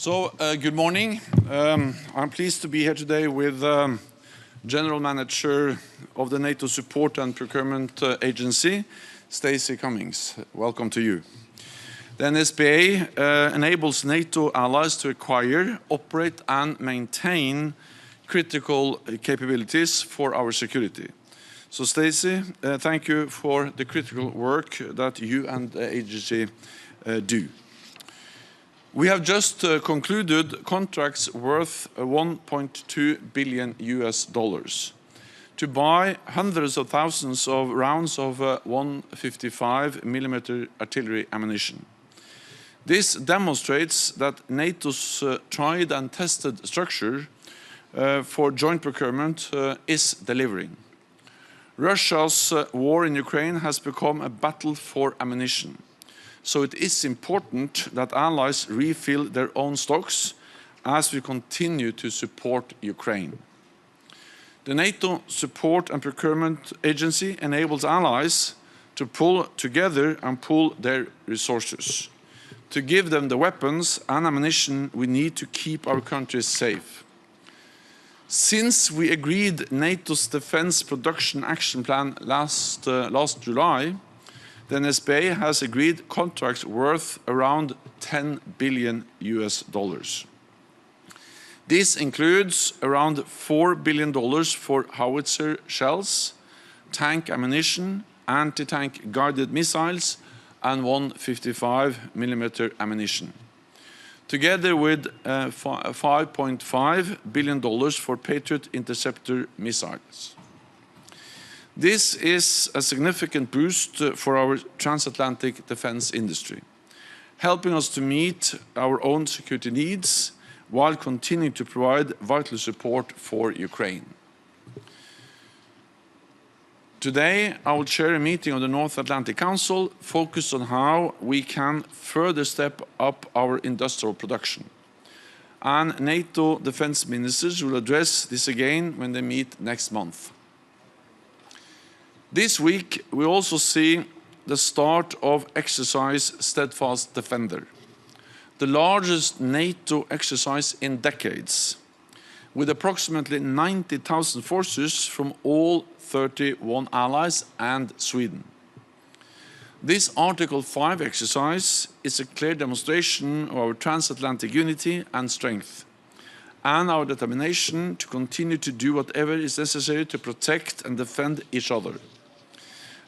Good morning. I'm pleased to be here today with General Manager of the NATO Support and Procurement Agency, Stacy Cummings. Welcome to you. The NSPA enables NATO allies to acquire, operate and maintain critical capabilities for our security. So Stacy, thank you for the critical work that you and the agency do. We have just concluded contracts worth $1.2 billion to buy hundreds of thousands of rounds of 155mm artillery ammunition. This demonstrates that NATO's tried and tested structure for joint procurement is delivering. Russia's war in Ukraine has become a battle for ammunition. So it is important that allies refill their own stocks as we continue to support Ukraine. The NATO Support and Procurement Agency enables allies to pull together and pool their resources, to give them the weapons and ammunition we need to keep our countries safe. Since we agreed NATO's Defense Production Action Plan last July, the NSPA has agreed contracts worth around $10 billion. This includes around $4 billion for howitzer shells, tank ammunition, anti-tank guided missiles, and 155mm ammunition, together with $5.5 billion for Patriot interceptor missiles. This is a significant boost for our transatlantic defense industry, helping us to meet our own security needs while continuing to provide vital support for Ukraine. Today, I will chair a meeting of the North Atlantic Council focused on how we can further step up our industrial production. And NATO defense ministers will address this again when they meet next month. This week, we also see the start of exercise Steadfast Defender, the largest NATO exercise in decades, with approximately 90,000 forces from all 31 allies and Sweden. This Article 5 exercise is a clear demonstration of our transatlantic unity and strength, and our determination to continue to do whatever is necessary to protect and defend each other.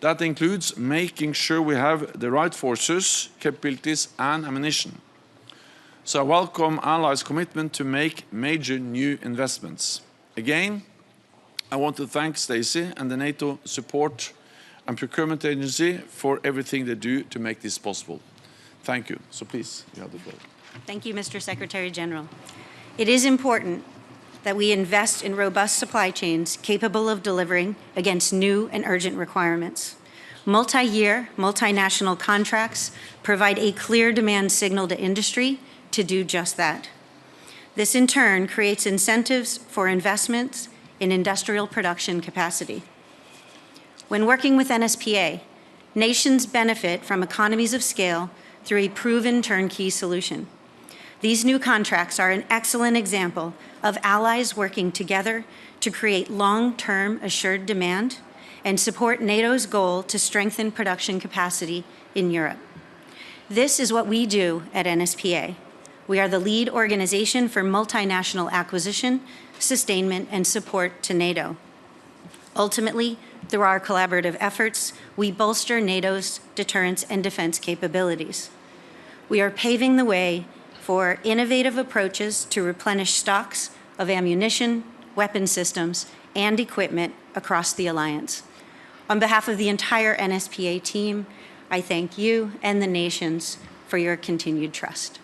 That includes making sure we have the right forces, capabilities and ammunition. So I welcome allies' commitment to make major new investments. Again, I want to thank Stacy and the NATO Support and Procurement Agency for everything they do to make this possible. Thank you. So please, you have the floor. Thank you, Mr. Secretary General. It is important that we invest in robust supply chains capable of delivering against new and urgent requirements. Multi-year, multinational contracts provide a clear demand signal to industry to do just that. This in turn creates incentives for investments in industrial production capacity. When working with NSPA, nations benefit from economies of scale through a proven turnkey solution. These new contracts are an excellent example of allies working together to create long-term assured demand and support NATO's goal to strengthen production capacity in Europe. This is what we do at NSPA. We are the lead organization for multinational acquisition, sustainment, and support to NATO. Ultimately, through our collaborative efforts, we bolster NATO's deterrence and defense capabilities. We are paving the way for innovative approaches to replenish stocks of ammunition, weapon systems, and equipment across the alliance. On behalf of the entire NSPA team, I thank you and the nations for your continued trust.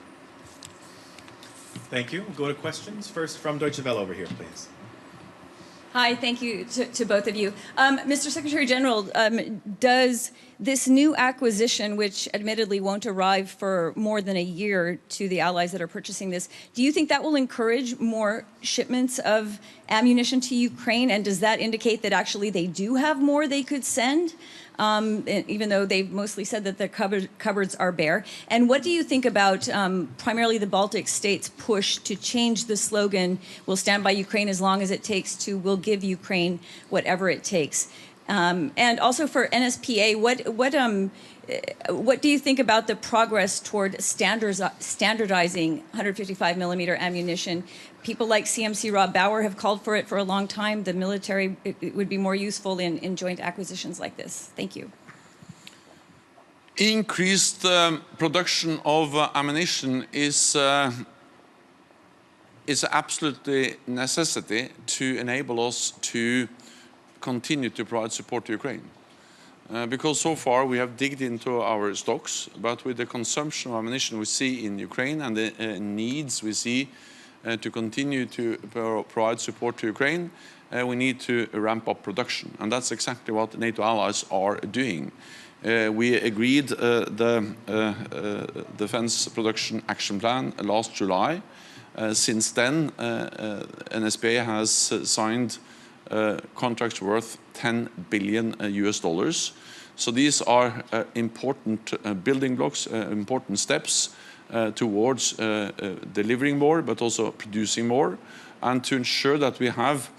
Thank you. We'll go to questions. First from Deutsche Welle over here, please. Hi, thank you to both of you. Mr. Secretary General, does this new acquisition, which admittedly won't arrive for more than a year to the allies that are purchasing this, do you think that will encourage more shipments of ammunition to Ukraine? And does that indicate that actually they do have more they could send? even though they've mostly said that their cupboards are bare? And what do you think about primarily the Baltic states' push to change the slogan, "We'll stand by Ukraine as long as it takes," to "We'll give Ukraine whatever it takes"? And also for NSPA, what do you think about the progress toward standardizing 155 millimeter ammunition? People like CMC Rob Bauer have called for it for a long time. The military, it would be more useful in joint acquisitions like this. Thank you. Increased production of ammunition is absolutely necessity to enable us to continue to provide support to Ukraine. Because so far we have digged into our stocks, but with the consumption of ammunition we see in Ukraine and the needs we see to continue to provide support to Ukraine, we need to ramp up production. And that's exactly what NATO allies are doing. We agreed the Defense Production Action Plan last July. Since then, NSPA has signed contracts worth $10 billion US. So these are important building blocks, important steps towards delivering more, but also producing more. And to ensure that we have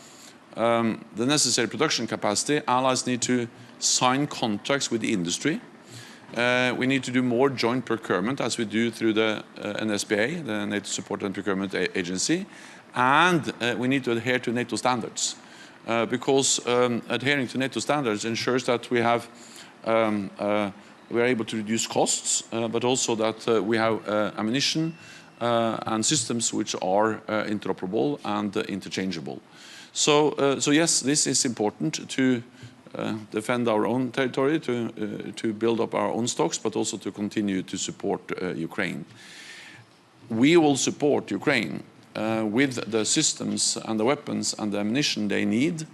the necessary production capacity, allies need to sign contracts with the industry. We need to do more joint procurement, as we do through the NSPA, the NATO Support and Procurement Agency. And we need to adhere to NATO standards. Because adhering to NATO standards ensures that we are able to reduce costs, but also that we have ammunition and systems which are interoperable and interchangeable. So yes, this is important to defend our own territory, to build up our own stocks, but also to continue to support Ukraine. We will support Ukraine with the systems and the weapons and the ammunition they need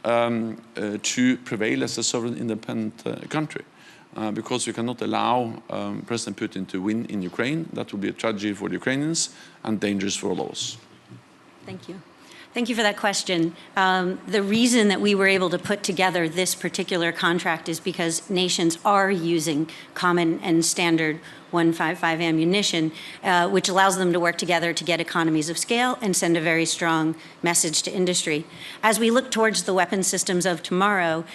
to prevail as a sovereign independent country. Because we cannot allow President Putin to win in Ukraine. That would be a tragedy for the Ukrainians and dangerous for all of us. Thank you. Thank you for that question. The reason that we were able to put together this particular contract is because nations are using common and standard 155 ammunition, which allows them to work together to get economies of scale and send a very strong message to industry. As we look towards the weapon systems of tomorrow,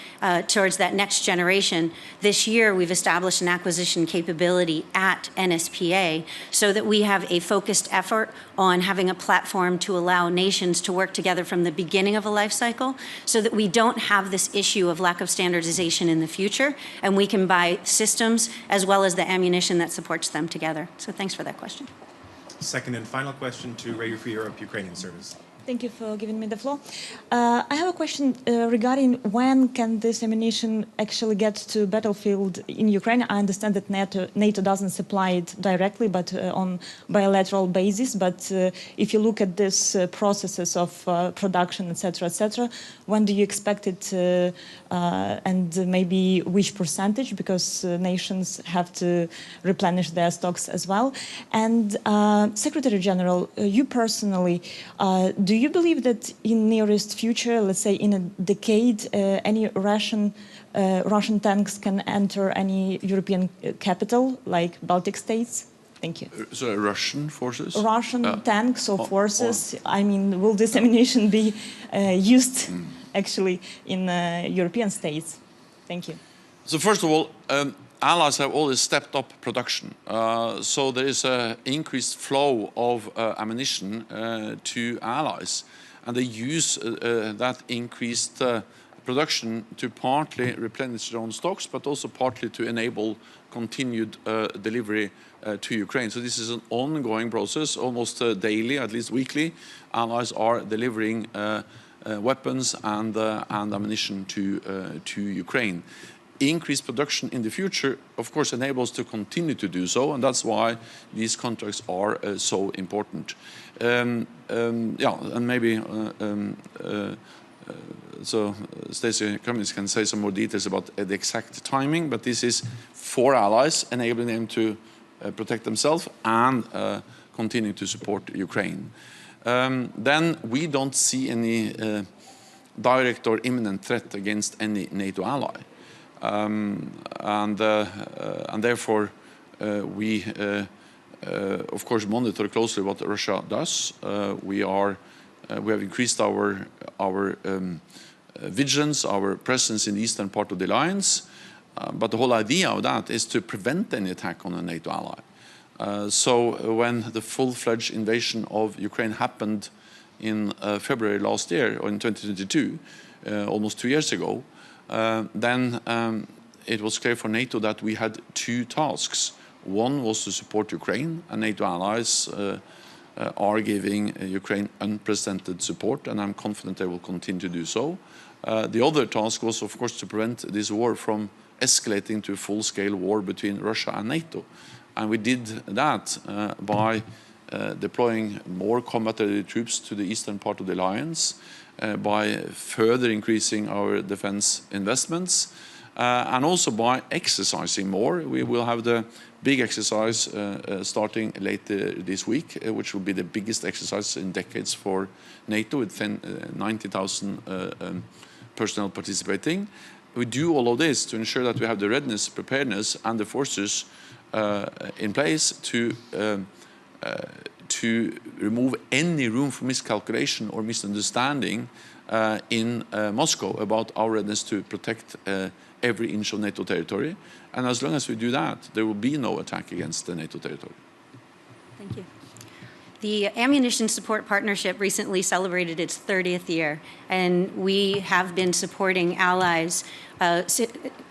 towards that next generation, this year we've established an acquisition capability at NSPA so that we have a focused effort on having a platform to allow nations to work together from the beginning of a life cycle so that we don't have this issue of lack of standardization in the future, and we can buy systems as well as the ammunition that supports them together. So thanks for that question. Second and final question to Radio Free Europe Ukrainian Service. Thank you for giving me the floor. I have a question regarding when can this ammunition actually get to battlefield in Ukraine. I understand that NATO doesn't supply it directly, but on bilateral basis. But if you look at this processes of production, etc., when do you expect it, and maybe which percentage? Because nations have to replenish their stocks as well. And Secretary General, you personally, do you believe that in nearest future, let's say in a decade, any Russian tanks can enter any European capital like Baltic states? Thank you. So Russian forces? Russian tanks or forces. I mean, will this ammunition be used actually in European states? Thank you. So first of all, allies have always stepped up production. So there is an increased flow of ammunition to allies. And they use that increased production to partly replenish their own stocks, but also partly to enable continued delivery to Ukraine. So this is an ongoing process, almost daily, at least weekly. Allies are delivering weapons and ammunition to Ukraine. Increased production in the future, of course, enables to continue to do so, and that's why these contracts are so important. And maybe so Stacy Cummings can say some more details about the exact timing, but this is for allies, enabling them to protect themselves and continue to support Ukraine. Then we don't see any direct or imminent threat against any NATO ally. and therefore we, of course, monitor closely what Russia does. We have increased our vigilance, our presence in the eastern part of the alliance. But the whole idea of that is to prevent any attack on a NATO ally. So when the full-fledged invasion of Ukraine happened in February last year, or in 2022, almost 2 years ago, then it was clear for NATO that we had two tasks. One was to support Ukraine, and NATO allies are giving Ukraine unprecedented support, and I'm confident they will continue to do so. The other task was, of course, to prevent this war from escalating to a full-scale war between Russia and NATO. And we did that by deploying more combat-ready troops to the eastern part of the alliance, by further increasing our defense investments, and also by exercising more. We will have the big exercise starting later this week, which will be the biggest exercise in decades for NATO, with 90,000 personnel participating. We do all of this to ensure that we have the readiness, preparedness, and the forces in place to remove any room for miscalculation or misunderstanding in Moscow about our readiness to protect every inch of NATO territory. And as long as we do that, there will be no attack against the NATO territory. Thank you. The Ammunition Support Partnership recently celebrated its 30th year, and we have been supporting allies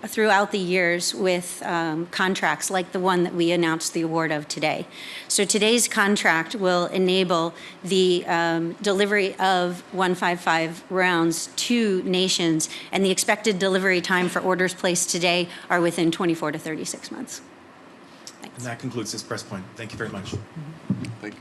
throughout the years with contracts like the one that we announced the award of today. So today's contract will enable the delivery of 155 rounds to nations, and the expected delivery time for orders placed today are within 24 to 36 months. Thanks. And that concludes this press point. Thank you very much. Thank you.